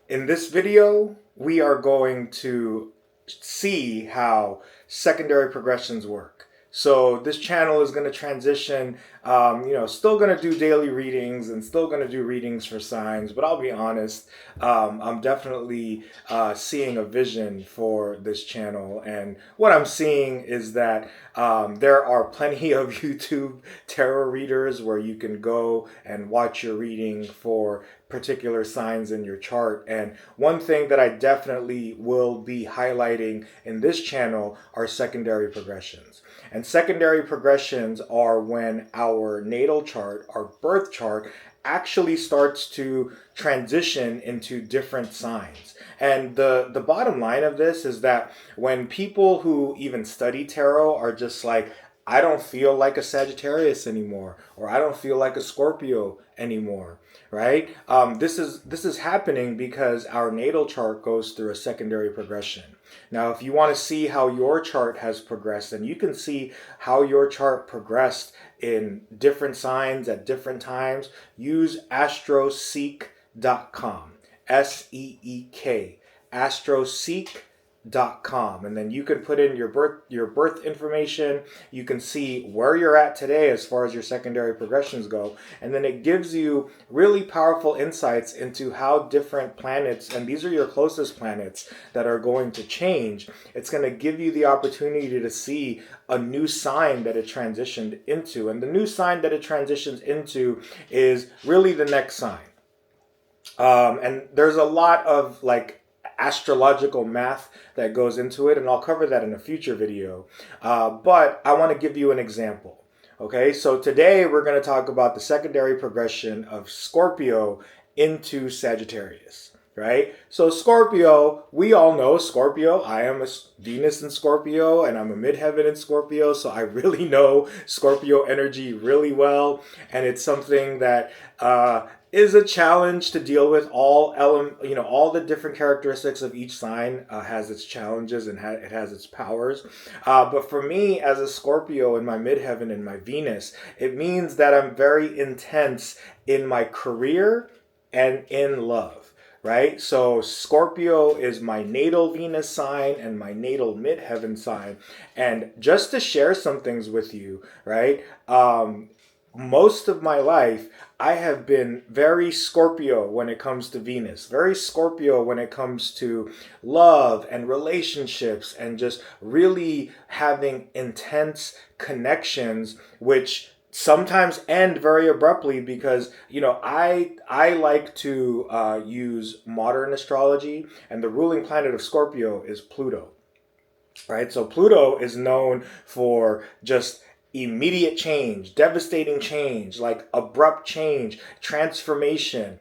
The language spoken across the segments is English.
In this video, we are going to see how secondary progressions work. So this channel is going to transition, still going to do daily readings and still going to do readings for signs. But I'll be honest, I'm definitely seeing a vision for this channel. And what I'm seeing is that there are plenty of YouTube tarot readers where you can go and watch your reading for particular signs in your chart. And one thing that I definitely will be highlighting in this channel are secondary progressions. And secondary progressions are when our natal chart, our birth chart, actually starts to transition into different signs. And the bottom line of this is that when people who even study tarot are just like, I don't feel like a Sagittarius anymore, or I don't feel like a Scorpio anymore, right? This is happening because our natal chart goes through a secondary progression. Now, if you want to see how your chart has progressed, and you can see how your chart progressed in different signs at different times, use astroseek.com, SEEK, astroseek.com, and then you can put in your birth information. You can see where you're at today as far as your secondary progressions go, and then it gives you really powerful insights into how different planets, and these are your closest planets, that are going to change. It's going to give you the opportunity to see a new sign that it transitioned into, and the new sign that it transitions into is really the next sign. And there's a lot of astrological math that goes into it, and I'll cover that in a future video. But I want to give you an example. Okay, so today we're going to talk about the secondary progression of Scorpio into Sagittarius. Right? So Scorpio, we all know Scorpio. I am a Venus in Scorpio, and I'm a midheaven in Scorpio, so I really know Scorpio energy really well, and it's something that is a challenge to deal with. All the different characteristics of each sign has its challenges and it has its powers. But for me, as a Scorpio in my midheaven and my Venus, it means that I'm very intense in my career and in love. Right? So Scorpio is my natal Venus sign and my natal midheaven sign. And just to share some things with you, right? Most of my life, I have been very Scorpio when it comes to Venus, very Scorpio when it comes to love and relationships and just really having intense connections, which sometimes end very abruptly because I like to use modern astrology, and the ruling planet of Scorpio is Pluto. Right, so Pluto is known for just immediate change, devastating change, like abrupt change, transformation.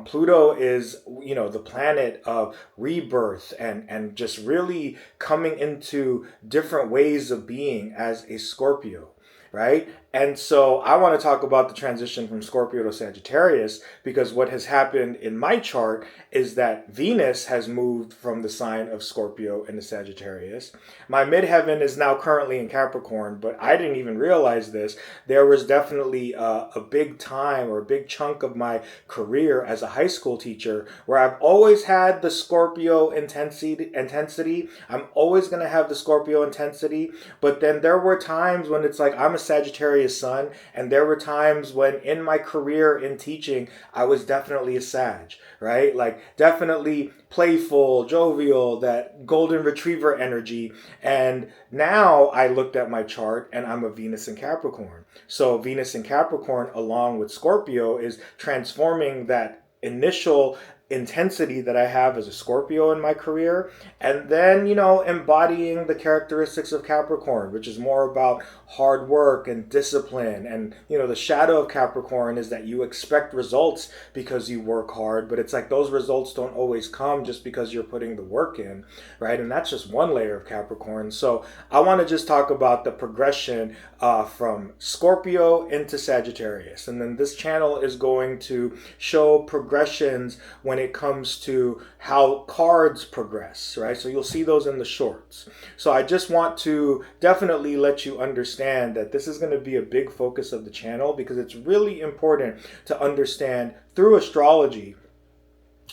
Pluto is, the planet of rebirth and just really coming into different ways of being as a Scorpio. Right? And so I want to talk about the transition from Scorpio to Sagittarius, because what has happened in my chart is that Venus has moved from the sign of Scorpio into Sagittarius. My midheaven is now currently in Capricorn, but I didn't even realize this. There was definitely a big time or a big chunk of my career as a high school teacher where I've always had the Scorpio intensity. I'm always going to have the Scorpio intensity, but then there were times when it's like I'm a Sagittarius sun, and there were times when in my career in teaching I was definitely a Sag, right? Like definitely playful, jovial, that golden retriever energy. And now I looked at my chart and I'm a Venus in Capricorn. So Venus in Capricorn along with Scorpio is transforming that initial intensity that I have as a Scorpio in my career, and then embodying the characteristics of Capricorn, which is more about hard work and discipline. And the shadow of Capricorn is that you expect results because you work hard, but it's like those results don't always come just because you're putting the work in, right? And that's just one layer of Capricorn. So I want to just talk about the progression from Scorpio into Sagittarius, and then this channel is going to show progressions when it comes to how cards progress, right? So you'll see those in the shorts. So I just want to definitely let you understand that this is going to be a big focus of the channel, because it's really important to understand through astrology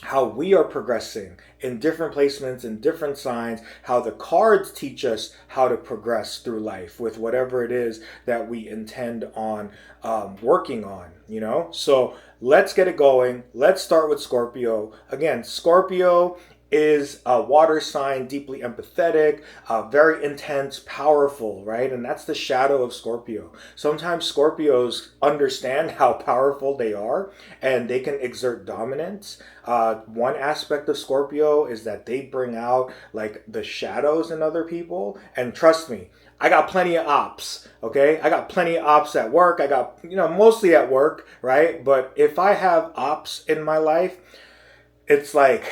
how we are progressing in different placements, in different signs, how the cards teach us how to progress through life with whatever it is that we intend on working on, you know? So let's get it going. Let's start with Scorpio. Again, Scorpio is a water sign, deeply empathetic, very intense, powerful, right? And that's the shadow of Scorpio. Sometimes Scorpios understand how powerful they are and they can exert dominance. One aspect of Scorpio is that they bring out like the shadows in other people. And trust me, I got plenty of ops, okay? I got plenty of ops at work. I got, mostly at work, right? But if I have ops in my life, it's like,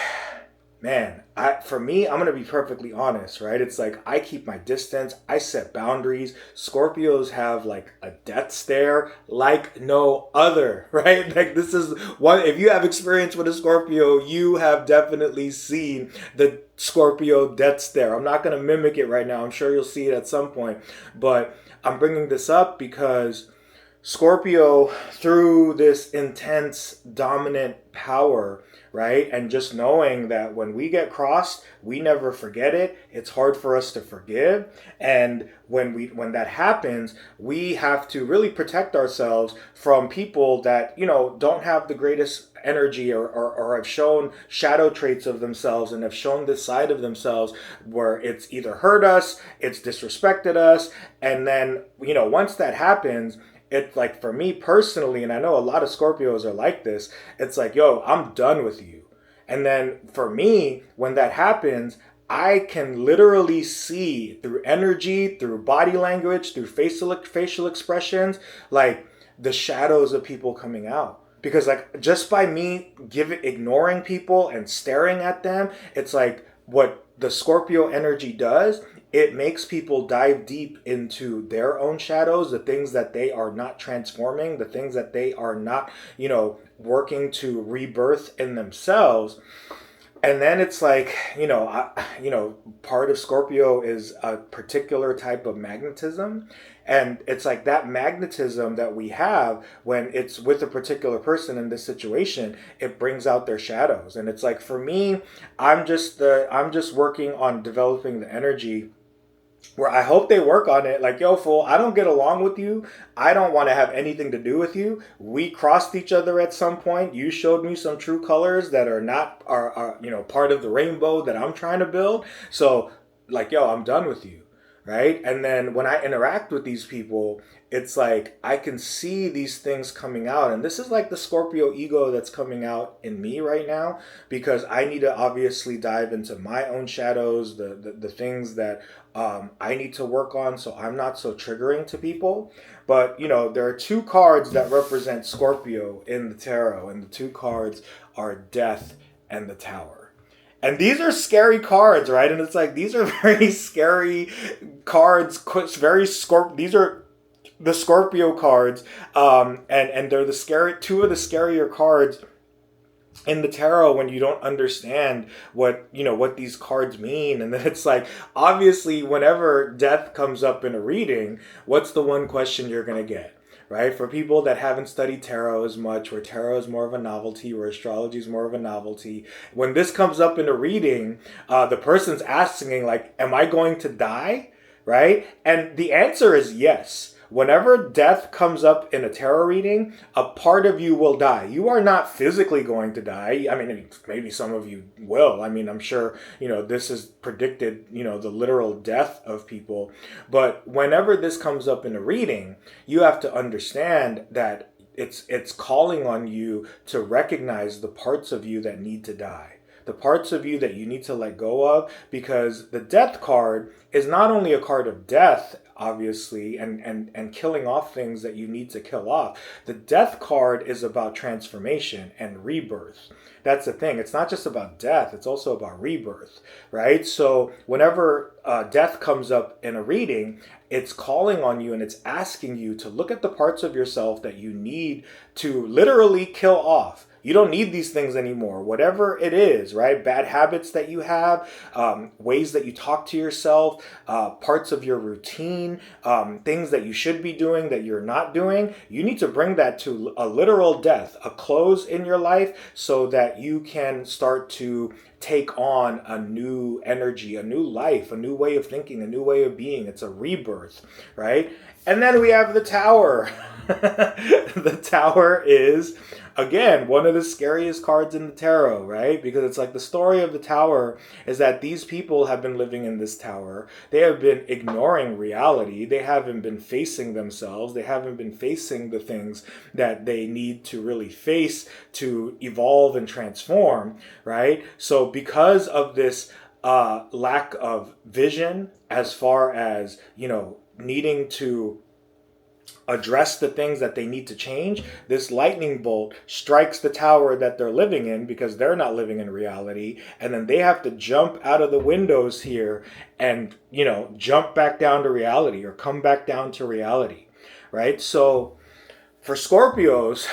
man, for me, I'm going to be perfectly honest, right? It's like I keep my distance. I set boundaries. Scorpios have like a death stare like no other, right? Like this is one, if you have experience with a Scorpio, you have definitely seen the Scorpio death stare. I'm not going to mimic it right now. I'm sure you'll see it at some point. But I'm bringing this up because Scorpio, through this intense, dominant power, right? And just knowing that when we get crossed, we never forget it. It's hard for us to forgive. And when that happens, we have to really protect ourselves from people that, don't have the greatest energy or have shown shadow traits of themselves and have shown this side of themselves where it's either hurt us, it's disrespected us. And then, once that happens, it's like for me personally, and I know a lot of Scorpios are like this, it's like, yo, I'm done with you. And then for me, when that happens, I can literally see through energy, through body language, through facial expressions, like the shadows of people coming out. Because like just by me ignoring people and staring at them, it's like what the Scorpio energy does, it makes people dive deep into their own shadows, the things that they are not transforming, the things that they are not, working to rebirth in themselves. And then it's like, part of Scorpio is a particular type of magnetism. And it's like that magnetism that we have when it's with a particular person in this situation, it brings out their shadows. And it's like, for me, I'm just working on developing the energy where I hope they work on it. Like, yo, fool, I don't get along with you. I don't want to have anything to do with you. We crossed each other at some point. You showed me some true colors that are not part of the rainbow that I'm trying to build. So, like, yo, I'm done with you, right? And then when I interact with these people, it's like I can see these things coming out. And this is like the Scorpio ego that's coming out in me right now, because I need to obviously dive into my own shadows, the things that I need to work on so I'm not so triggering to people. But, there are two cards that represent Scorpio in the tarot, and the two cards are Death and the Tower. And these are scary cards, right? And it's like, these are very scary cards, these are the Scorpio cards, and they're two of the scarier cards in the tarot when you don't understand what these cards mean. And then it's like, obviously, whenever death comes up in a reading, what's the one question you're going to get? Right? For people that haven't studied tarot as much, where tarot is more of a novelty, where astrology is more of a novelty, when this comes up in a reading, the person's asking, like, am I going to die? Right? And the answer is yes. Whenever death comes up in a tarot reading, a part of you will die. You are not physically going to die. I mean, maybe some of you will. I mean, I'm sure, this is predicted, the literal death of people. But whenever this comes up in a reading, you have to understand that it's calling on you to recognize the parts of you that need to die. The parts of you that you need to let go of, because the death card is not only a card of death, obviously, and killing off things that you need to kill off. The death card is about transformation and rebirth. That's the thing. It's not just about death. It's also about rebirth, right? So whenever death comes up in a reading, it's calling on you and it's asking you to look at the parts of yourself that you need to literally kill off. You don't need these things anymore. Whatever it is, right? Bad habits that you have, ways that you talk to yourself, parts of your routine, things that you should be doing that you're not doing. You need to bring that to a literal death, a close in your life, so that you can start to take on a new energy, a new life, a new way of thinking, a new way of being. It's a rebirth, right? And then we have the Tower. The Tower is, again, one of the scariest cards in the tarot, right? Because it's like the story of the Tower is that these people have been living in this tower. They have been ignoring reality. They haven't been facing themselves. They haven't been facing the things that they need to really face to evolve and transform, right? So because of this lack of vision, as far as, needing to address the things that they need to change, this lightning bolt strikes the tower that they're living in, because they're not living in reality, and then they have to jump out of the windows here and jump back down to reality, or come back down to reality, right? So for Scorpios,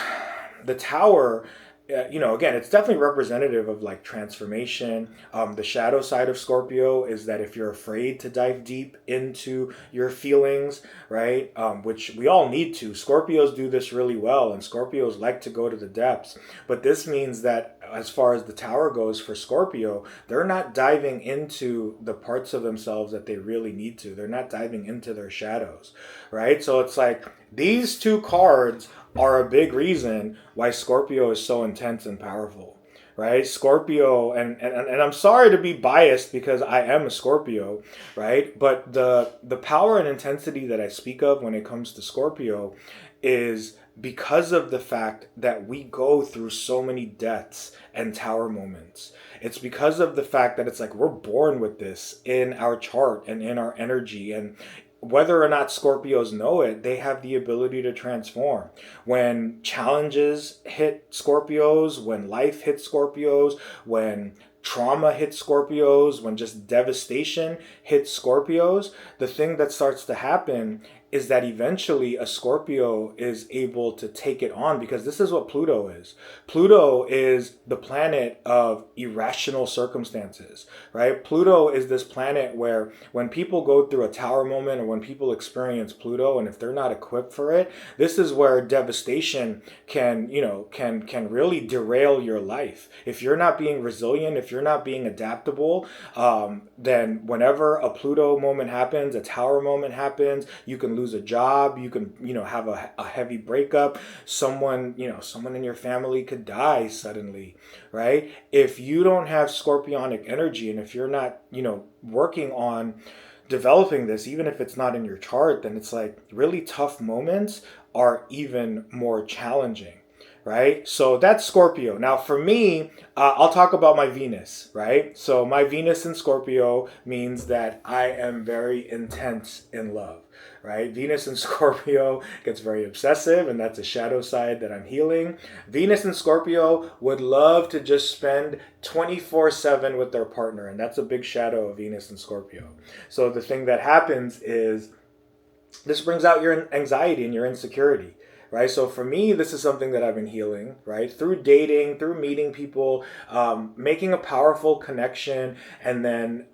the Tower, again, it's definitely representative of like transformation. The shadow side of Scorpio is that if you're afraid to dive deep into your feelings, right, which we all need to. Scorpios do this really well, and Scorpios like to go to the depths. But this means that as far as the Tower goes for Scorpio, they're not diving into the parts of themselves that they really need to. They're not diving into their shadows, right? So it's like these two cards are a big reason why Scorpio is so intense and powerful, right? Scorpio, and I'm sorry to be biased because I am a Scorpio, right? But the power and intensity that I speak of when it comes to Scorpio is because of the fact that we go through so many deaths and tower moments. It's because of the fact that it's like we're born with this in our chart and in our energy, and whether or not Scorpios know it, they have the ability to transform. When challenges hit Scorpios, when life hits Scorpios, when trauma hits Scorpios, when just devastation hits Scorpios, the thing that starts to happen is that eventually a Scorpio is able to take it on, because this is what Pluto is. Pluto is the planet of irrational circumstances, right? Pluto is this planet where when people go through a tower moment, or when people experience Pluto, and if they're not equipped for it, this is where devastation can really derail your life. If you're not being resilient, if you're not being adaptable, then whenever a Pluto moment happens, a tower moment happens, you can lose a job, you can have a heavy breakup, someone in your family could die suddenly, right? If you don't have scorpionic energy, and if you're not working on developing this, even if it's not in your chart, then it's like really tough moments are even more challenging, right? So that's Scorpio. Now for me, I'll talk about my Venus, right? So my Venus in Scorpio means that I am very intense in love, right? Venus in Scorpio gets very obsessive, and that's a shadow side that I'm healing. Venus in Scorpio would love to just spend 24/7 with their partner, and that's a big shadow of Venus in Scorpio. So the thing that happens is this brings out your anxiety and your insecurity, right? So for me, this is something that I've been healing, right? Through dating, through meeting people, making a powerful connection, and then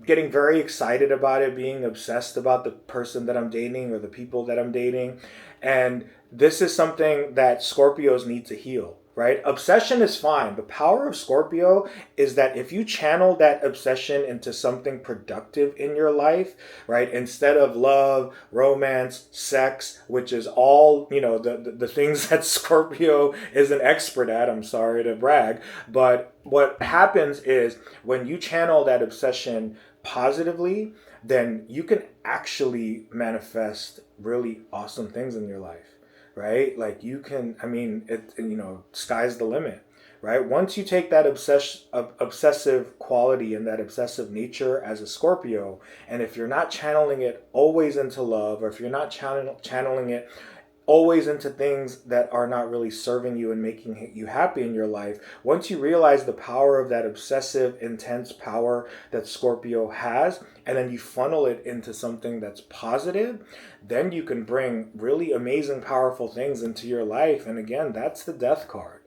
getting very excited about it, being obsessed about the person that I'm dating or the people that I'm dating. And this is something that Scorpios need to heal, right? Obsession is fine. The power of Scorpio is that if you channel that obsession into something productive in your life, right? Instead of love, romance, sex, which is all, the things that Scorpio is an expert at, I'm sorry to brag, but what happens is when you channel that obsession positively, then you can actually manifest really awesome things in your life. Right? Like you can, sky's the limit, right? Once you take that obsessive quality and that obsessive nature as a Scorpio, and if you're not channeling it always into love, or if you're not channeling it always into things that are not really serving you and making you happy in your life, once you realize the power of that obsessive, intense power that Scorpio has, and then you funnel it into something that's positive, then you can bring really amazing, powerful things into your life. And again, that's the death card,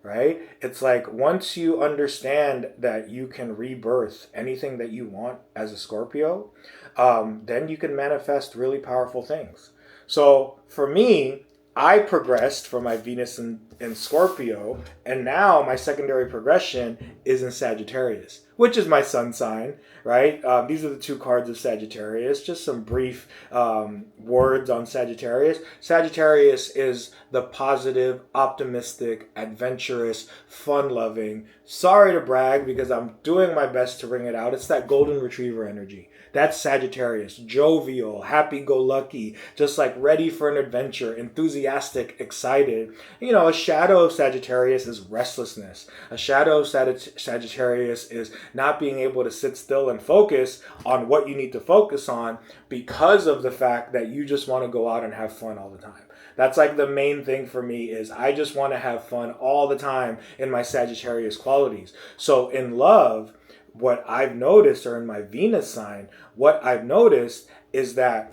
right? It's like once you understand that you can rebirth anything that you want as a Scorpio, then you can manifest really powerful things. So for me, I progressed from my Venus in Scorpio, and now my secondary progression is in Sagittarius, which is my sun sign, right? These are the two cards of Sagittarius. Just some brief words on Sagittarius. Sagittarius is the positive, optimistic, adventurous, fun-loving. Sorry to brag because I'm doing my best to bring it out. It's that golden retriever energy. That's Sagittarius. Jovial, happy-go-lucky, just like ready for an adventure, enthusiastic, excited. You know, a shadow of Sagittarius is restlessness. A shadow of Sagittarius is not being able to sit still and focus on what you need to focus on because of the fact that you just want to go out and have fun all the time. That's like the main thing for me is I just want to have fun all the time in my Sagittarius qualities. So in love, what I've noticed, or in my Venus sign, what I've noticed is that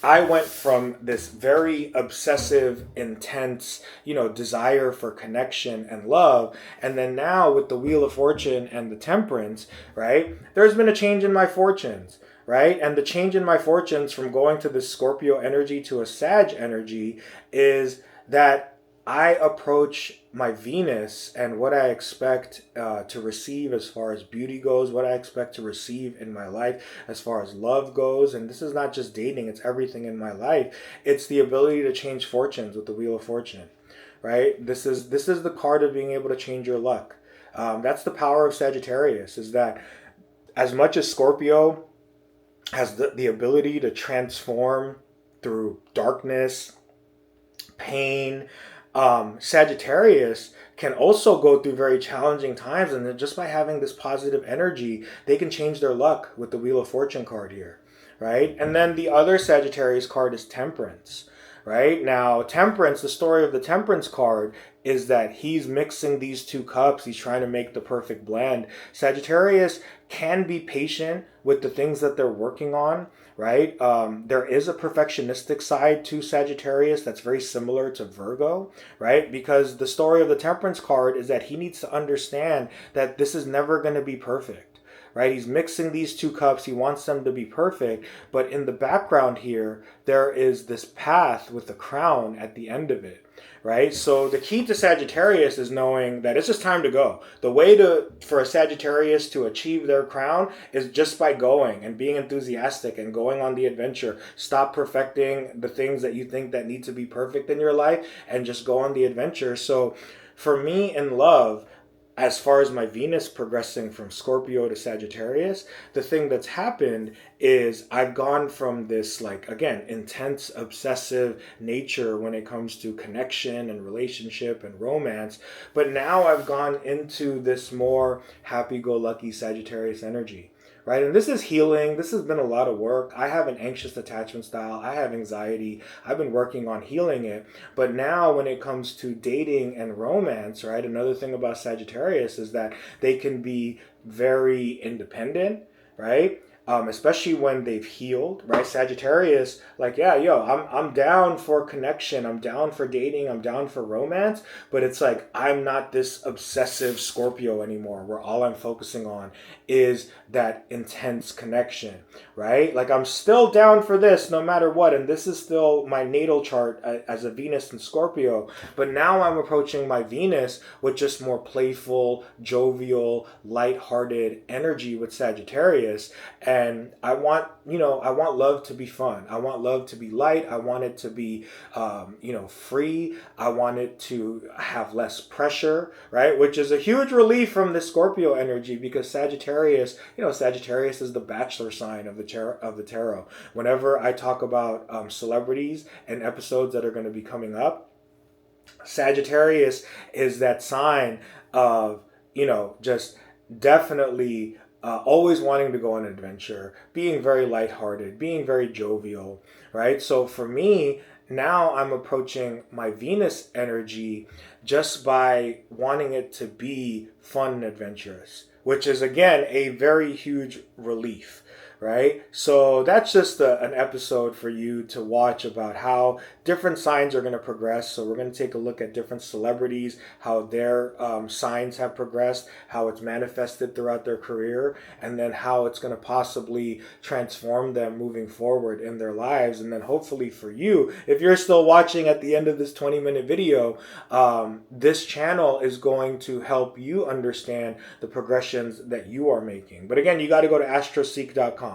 I went from this very obsessive, intense, desire for connection and love. And then now with the Wheel of Fortune and the Temperance, right, there's been a change in my fortunes, right? And the change in my fortunes from going to this Scorpio energy to a Sag energy is that I approach my Venus and what I expect to receive as far as beauty goes, what I expect to receive in my life as far as love goes. And this is not just dating, it's everything in my life. It's the ability to change fortunes with the Wheel of Fortune, right? This is the card of being able to change your luck. That's the power of Sagittarius, is that as much as Scorpio has the ability to transform through darkness, pain, Sagittarius can also go through very challenging times, and then just by having this positive energy, they can change their luck with the Wheel of Fortune card here, right? And then the other Sagittarius card is Temperance, right? Now, Temperance, the story of the Temperance card is that he's mixing these two cups. He's trying to make the perfect blend. Sagittarius can be patient with the things that they're working on, right? There is a perfectionistic side to Sagittarius that's very similar to Virgo, right? Because the story of the Temperance card is that he needs to understand that this is never going to be perfect, right? He's mixing these two cups. He wants them to be perfect. But in the background here, there is this path with the crown at the end of it, right? So the key to Sagittarius is knowing that it's just time to go. The way for a Sagittarius to achieve their crown is just by going and being enthusiastic and going on the adventure. Stop perfecting the things that you think that need to be perfect in your life and just go on the adventure. So for me in love, as far as my Venus progressing from Scorpio to Sagittarius, the thing that's happened is I've gone from this, like, again, intense, obsessive nature when it comes to connection and relationship and romance. But now I've gone into this more happy-go-lucky Sagittarius energy. Right? And this is healing. This has been a lot of work. I have an anxious attachment style. I have anxiety. I've been working on healing it. But now when it comes to dating and romance, right, another thing about Sagittarius is that they can be very independent, right? Especially when they've healed, right? Sagittarius, like, yeah, I'm down for connection, I'm down for dating, I'm down for romance, but it's like I'm not this obsessive Scorpio anymore, where all I'm focusing on is that intense connection, right? Like I'm still down for this no matter what, and this is still my natal chart as a Venus in Scorpio, but now I'm approaching my Venus with just more playful, jovial, lighthearted energy with Sagittarius. And I want love to be fun. I want love to be light. I want it to be, free. I want it to have less pressure, right? Which is a huge relief from the Scorpio energy, because Sagittarius is the bachelor sign of the tarot. Whenever I talk about celebrities and episodes that are going to be coming up, Sagittarius is that sign of, just definitely always wanting to go on an adventure, being very lighthearted, being very jovial, right? So for me, now I'm approaching my Venus energy just by wanting it to be fun and adventurous, which is, again, a very huge relief, right? So that's just an episode for you to watch about how different signs are going to progress. So we're going to take a look at different celebrities, how their signs have progressed, how it's manifested throughout their career, and then how it's going to possibly transform them moving forward in their lives. And then hopefully for you, if you're still watching at the end of this 20-minute video, this channel is going to help you understand the progressions that you are making. But again, you got to go to astroseek.com.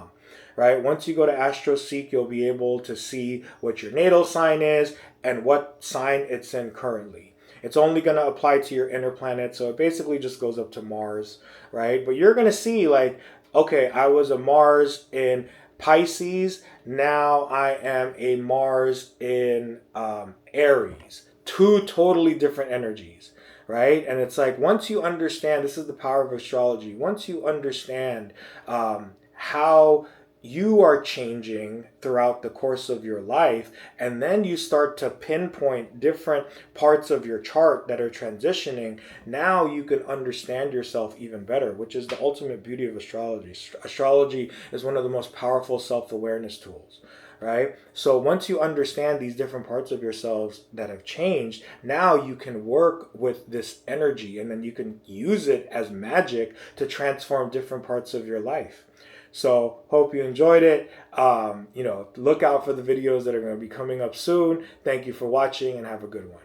Right? Once you go to AstroSeek, you'll be able to see what your natal sign is and what sign it's in currently. It's only going to apply to your inner planet, so it basically just goes up to Mars, right? But you're going to see like, okay, I was a Mars in Pisces, now I am a Mars in Aries. Two totally different energies, right? And it's like, once you understand, this is the power of astrology, once you understand how you are changing throughout the course of your life, and then you start to pinpoint different parts of your chart that are transitioning, now you can understand yourself even better, which is the ultimate beauty of astrology. Astrology is one of the most powerful self-awareness tools, right? So once you understand these different parts of yourselves that have changed, now you can work with this energy, and then you can use it as magic to transform different parts of your life. So hope you enjoyed it. Look out for the videos that are going to be coming up soon. Thank you for watching and have a good one.